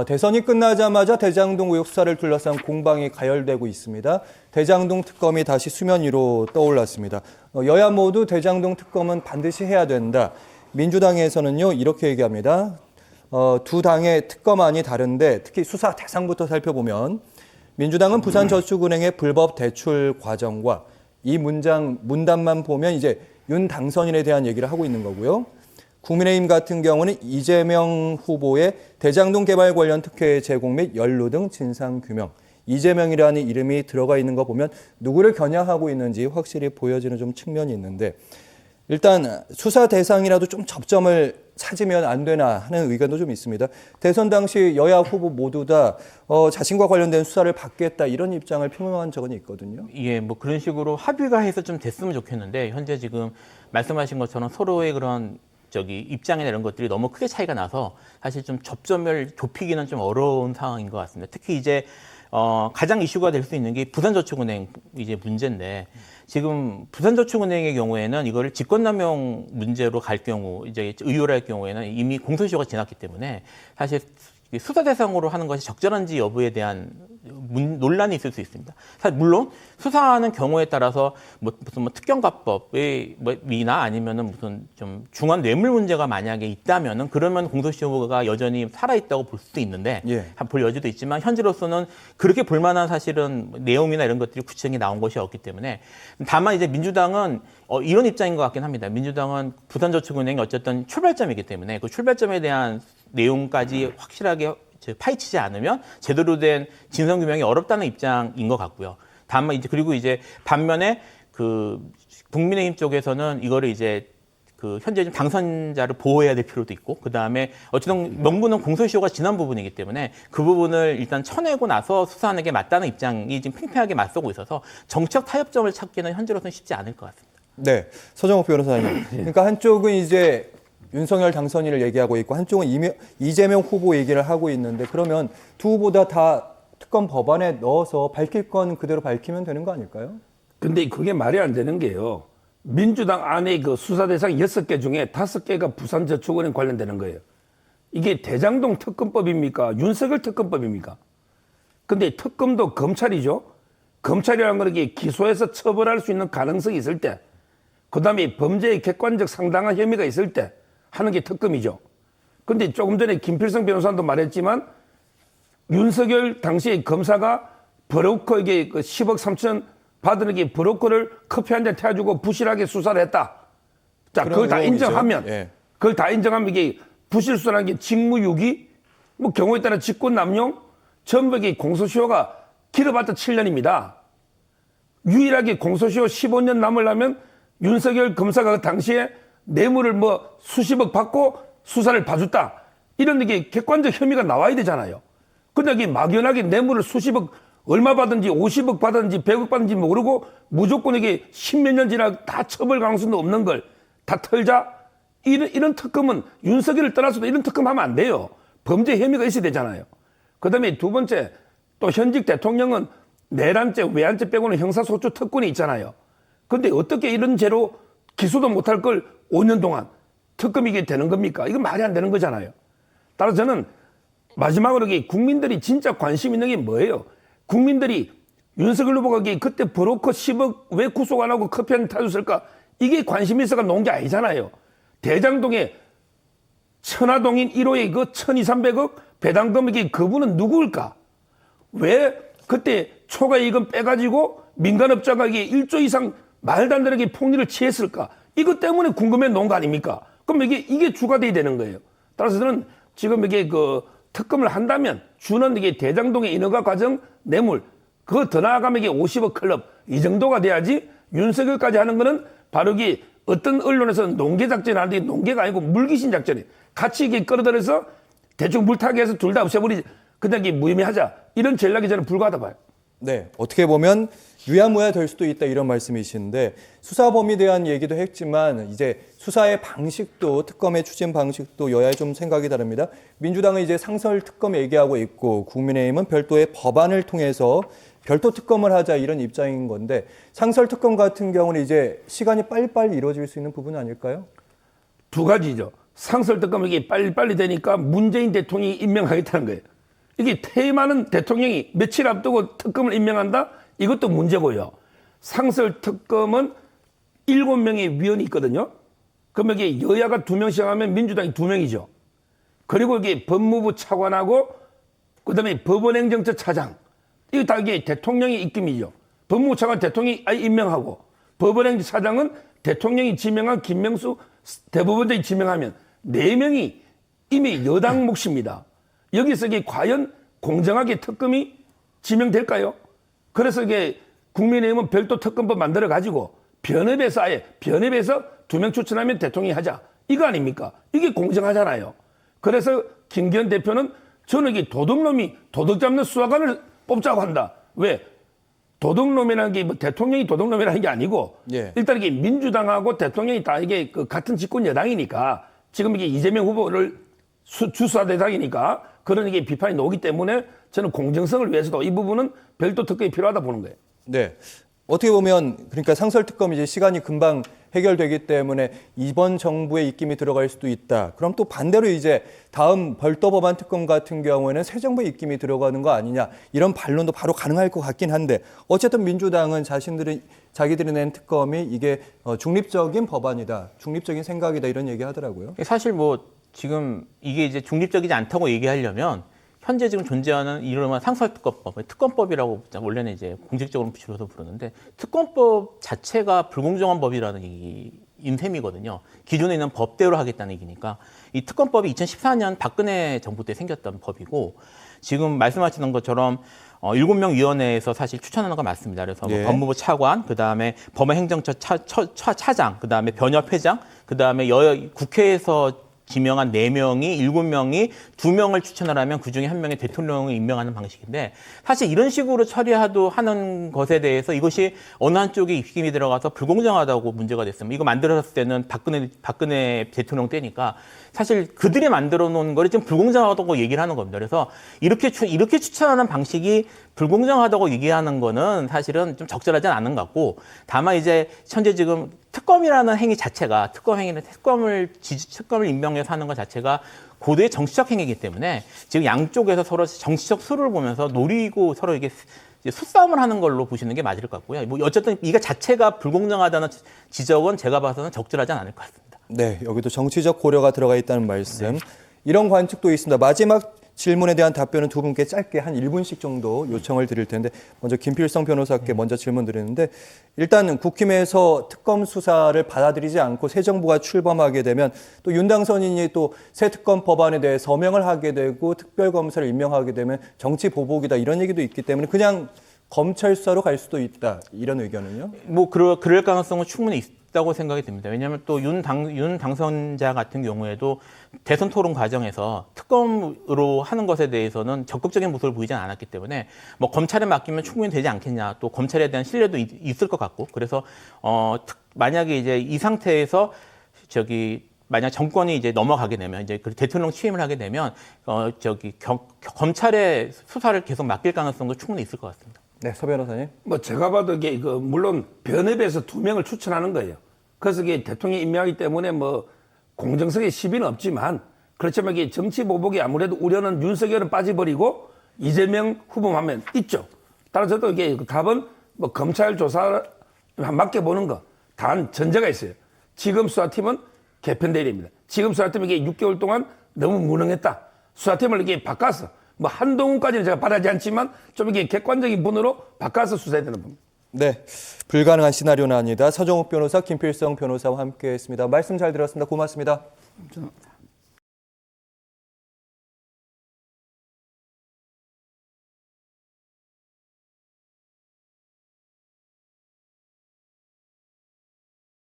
대선이 끝나자마자 대장동 의혹 수사를 둘러싼 공방이 가열되고 있습니다. 대장동 특검이 다시 수면 위로 떠올랐습니다. 여야 모두 대장동 특검은 반드시 해야 된다. 민주당에서는요, 이렇게 얘기합니다. 두 당의 특검안이 다른데 특히 수사 대상부터 살펴보면 민주당은 부산저축은행의 불법 대출 과정과 이 문단만 보면 이제 윤 당선인에 대한 얘기를 하고 있는 거고요. 국민의힘 같은 경우는 이재명 후보의 대장동 개발 관련 특혜 제공 및 연루 등 진상규명. 이재명이라는 이름이 들어가 있는 거 보면 누구를 겨냥하고 있는지 확실히 보여지는 좀 측면이 있는데 일단 수사 대상이라도 좀 접점을 찾으면 안 되나 하는 의견도 좀 있습니다. 대선 당시 여야 후보 모두 다 자신과 관련된 수사를 받겠다 이런 입장을 표명한 적은 있거든요. 예, 뭐 그런 식으로 합의가 해서 좀 됐으면 좋겠는데 현재 지금 말씀하신 것처럼 서로의 그런 입장이나 이런 것들이 너무 크게 차이가 나서 사실 좀 접점을 좁히기는 좀 어려운 상황인 것 같습니다. 특히 이제 가장 이슈가 될 수 있는 게 부산저축은행 이제 문제인데 지금 부산저축은행의 경우에는 이거를 직권남용 문제로 갈 경우 이제 의율할 경우에는 이미 공소시효가 지났기 때문에 사실 수사 대상으로 하는 것이 적절한지 여부에 대한 논란이 있을 수 있습니다. 사실 물론 수사하는 경우에 따라서 무슨 특경가법이나 아니면은 무슨 좀 중한 뇌물 문제가 만약에 있다면은 그러면 공소시효가 여전히 살아 있다고 볼 수도 있는데 볼 여지도 있지만 현재로서는 그렇게 볼만한 사실은 내용이나 이런 것들이 구체적인 나온 것이 없기 때문에 다만 이제 민주당은 이런 입장인 것 같긴 합니다. 민주당은 부산저축은행이 어쨌든 출발점이기 때문에 그 출발점에 대한 내용까지 확실하게 파헤치지 않으면 제대로 된 진상규명이 어렵다는 입장인 것 같고요. 다만 이제 그리고 이제 반면에 그 국민의힘 쪽에서는 이거를 이제 그 현재 당선자를 보호해야 될 필요도 있고 그 다음에 어쨌든 명분은 공소시효가 지난 부분이기 때문에 그 부분을 일단 쳐내고 나서 수사하는 게 맞다는 입장이 지금 팽팽하게 맞서고 있어서 정책 타협점을 찾기는 현재로서는 쉽지 않을 것 같습니다. 네, 서정욱 변호사님. 그러니까 한쪽은 이제 윤석열 당선인을 얘기하고 있고 한쪽은 이재명 후보 얘기를 하고 있는데 그러면 두 후보다 다 특검 법안에 넣어서 밝힐 건 그대로 밝히면 되는 거 아닐까요? 근데 그게 말이 안 되는 게요. 민주당 안에 그 수사 대상 6개 중에 5개가 부산저축은행 관련되는 거예요. 이게 대장동 특검법입니까? 윤석열 특검법입니까? 근데 특검도 검찰이죠. 검찰이라는 건 이게 기소해서 처벌할 수 있는 가능성이 있을 때, 그 다음에 범죄의 객관적 상당한 혐의가 있을 때 하는 게 특검이죠. 근데 조금 전에 김필성 변호사도 말했지만 윤석열 당시 검사가 브로커에게 그 10억 3천 받은 게 브로커를 커피 한 잔 태워주고 부실하게 수사를 했다. 자, 그걸 다 인정하면, 그걸 다 인정하면 이게 부실 수사라는 게 직무유기, 뭐 경우에 따라 직권남용, 전부 이게 공소시효가 길어봤자 7년입니다. 유일하게 공소시효 15년 남으려면 윤석열 검사가 그 당시에 뇌물을 뭐 수십억 받고 수사를 봐줬다. 이런 게 객관적 혐의가 나와야 되잖아요. 근데 이게 막연하게 뇌물을 수십억 얼마 받은지 50억 받았는지 100억 받은지 모르고 무조건 이게 10몇 년 지나 다 처벌 가능성도 없는 걸 다 털자. 이런 특검은 윤석열을 떠나서도 이런 특검 하면 안 돼요. 범죄 혐의가 있어야 되잖아요. 그 다음에 두 번째 또 현직 대통령은 내란죄, 외환죄 빼고는 형사소추 특권이 있잖아요. 근데 어떻게 이런 죄로 기소도 못할 걸 5년 동안 특검이 이게 되는 겁니까? 이건 말이 안 되는 거잖아요. 따라서 저는 마지막으로 국민들이 진짜 관심 있는 게 뭐예요? 국민들이 윤석열 후보가 그때 브로커 10억 왜 구속 안 하고 커피 한 잔 타줬을까? 이게 관심이 있어가 놓은 게 아니잖아요. 대장동에 천화동인 1호에 그 1,200~300억 배당금이 그분은 누구일까? 왜 그때 초과이익은 빼가지고 민간업자가 1조 이상 말도 안 되는 게 폭리를 취했을까? 이것 때문에 궁금해 놓은 거 아닙니까? 그럼 이게 주가 돼야 되는 거예요. 따라서 저는 지금 이게 그 특검을 한다면 주는 이게 대장동의 인허가 과정 뇌물, 그거 더 나아가면 이게 50억 클럽 이 정도가 돼야지 윤석열까지 하는 거는 바로 이게 어떤 언론에서는 농계 작전을 하는데 농계가 아니고 물귀신 작전이에요. 같이 이게 끌어들여서 대충 물타기 해서 둘 다 없애버리지. 그냥 이게 무의미하자. 이런 전략이 저는 불가하다 봐요. 네, 어떻게 보면 유야무야 될 수도 있다 이런 말씀이신데 수사 범위에 대한 얘기도 했지만 이제 수사의 방식도 특검의 추진 방식도 여야의 좀 생각이 다릅니다. 민주당은 이제 상설 특검 얘기하고 있고 국민의힘은 별도의 법안을 통해서 별도 특검을 하자 이런 입장인 건데 상설 특검 같은 경우는 이제 시간이 빨리빨리 이루어질 수 있는 부분 아닐까요? 두 가지죠. 상설 특검이 빨리빨리 되니까 문재인 대통령이 임명하겠다는 거예요. 이게 퇴임하는 대통령이 며칠 앞두고 특검을 임명한다? 이것도 문제고요. 상설 특검은 7명의 위원이 있거든요. 그러면 이게 여야가 2명씩 하면 민주당이 2명이죠. 그리고 이게 법무부 차관하고 그다음에 법원행정처 차장. 이거 다 이게 대통령의 입김이죠. 법무부 차관 대통령이 임명하고 법원행정처 차장은 대통령이 지명한 김명수 대법원장이 지명하면 4명이 이미 여당 몫입니다. 여기서 이게 과연 공정하게 특검이 지명될까요? 그래서 이게 국민의힘은 별도 특검법 만들어 가지고 변협에서 2명 추천하면 대통령이 하자. 이거 아닙니까? 이게 공정하잖아요. 그래서 김기현 대표는 저는 이게 도둑놈이 도둑 잡는 수사관을 뽑자고 한다. 왜? 도둑놈이라는 게 뭐 대통령이 도둑놈이라는 게 아니고 예. 일단 이게 민주당하고 대통령이 다 이게 그 같은 집권 여당이니까 지금 이게 이재명 후보를 주수사 대상이니까 그런 이게 비판이 나오기 때문에 저는 공정성을 위해서도 이 부분은 별도 특검이 필요하다 보는 거예요. 네. 어떻게 보면 그러니까 상설특검이 이제 시간이 금방 해결되기 때문에 이번 정부의 입김이 들어갈 수도 있다. 그럼 또 반대로 이제 다음 별도 법안 특검 같은 경우에는 새 정부의 입김이 들어가는 거 아니냐. 이런 반론도 바로 가능할 것 같긴 한데 어쨌든 민주당은 자기들이 낸 특검이 이게 중립적인 법안이다. 중립적인 생각이다. 이런 얘기 하더라고요. 사실 뭐 지금 이게 이제 중립적이지 않다고 얘기하려면 현재 지금 존재하는 이른바 상설특검법, 특검법이라고 원래는 이제 공식적으로 줄여서 부르는데 특검법 자체가 불공정한 법이라는 얘기인 셈이거든요. 기존에 있는 법대로 하겠다는 얘기니까 이 특검법이 2014년 박근혜 정부 때 생겼던 법이고 지금 말씀하시는 것처럼 7명 위원회에서 사실 추천하는 거 맞습니다. 그래서 뭐 예. 법무부 차관, 그다음에 법원행정처 차장, 그다음에 변협회장, 그다음에 국회에서 지명한 4명이 7명이 2명을 추천을 하면 그중에 1명이 대통령을 임명하는 방식인데 사실 이런 식으로 하는 것에 대해서 이것이 어느 한쪽에 입김이 들어가서 불공정하다고 문제가 됐으면 이거 만들었을 때는 박근혜 대통령 때니까 사실 그들이 만들어 놓은 거를 지금 불공정하다고 얘기를 하는 겁니다. 그래서 이렇게 추천하는 방식이 불공정하다고 얘기하는 거는 사실은 좀 적절하지 않은 것 같고 다만 이제 현재 지금 특검이라는 행위 자체가 특검을 임명해서 하는 것 자체가 고도의 정치적 행위이기 때문에 지금 양쪽에서 서로 정치적 수를 보면서 노리고 서로 이게 수싸움을 하는 걸로 보시는 게 맞을 것 같고요. 뭐 어쨌든 이거 자체가 불공정하다는 지적은 제가 봐서는 적절하지 않을 것 같습니다. 네, 여기도 정치적 고려가 들어가 있다는 말씀. 이런 관측도 있습니다. 마지막 질문에 대한 답변은 두 분께 짧게 한 1분씩 정도 요청을 드릴 텐데 먼저 김필성 변호사께 먼저 질문 드리는데 일단 국힘에서 특검 수사를 받아들이지 않고 새 정부가 출범하게 되면 또 윤당선인이 또 새 특검 법안에 대해 서명을 하게 되고 특별검사를 임명하게 되면 정치 보복이다 이런 얘기도 있기 때문에 그냥 검찰 수사로 갈 수도 있다 이런 의견은요? 뭐 그럴 가능성은 충분히 있다고 생각이 듭니다. 왜냐하면 또 윤 당선자 같은 경우에도 대선 토론 과정에서 특검으로 하는 것에 대해서는 적극적인 모습을 보이지 않았기 때문에 뭐 검찰에 맡기면 충분히 되지 않겠냐. 또 검찰에 대한 신뢰도 있을 것 같고 그래서 만약에 이제 이 상태에서 만약 정권이 이제 넘어가게 되면 이제 그 대통령 취임을 하게 되면 검찰의 수사를 계속 맡길 가능성도 충분히 있을 것 같습니다. 네, 서 변호사님. 뭐 제가 봐도 이게 물론 변협에서 2명을 추천하는 거예요. 그래서 이게 대통령이 임명하기 때문에 뭐 공정성의 시비는 없지만 그렇지만 이게 정치 보복이 아무래도 우려는 윤석열은 빠져버리고 이재명 후보만 하면 있죠. 따라서 저도 이게 답은 뭐 검찰 조사를 맡겨보는 거. 단 전제가 있어요. 지금 수사팀은 개편돼야 됩니다. 지금 수사팀은 이게 6개월 동안 너무 무능했다. 수사팀을 이게 바꿔서 뭐 한동훈까지는 제가 바라지 않지만 좀 이게 객관적인 분으로 바꿔서 수사해야 되는 겁니다. 네, 불가능한 시나리오는 아니다. 서정욱 변호사, 김필성 변호사와 함께했습니다. 말씀 잘 들었습니다. 고맙습니다.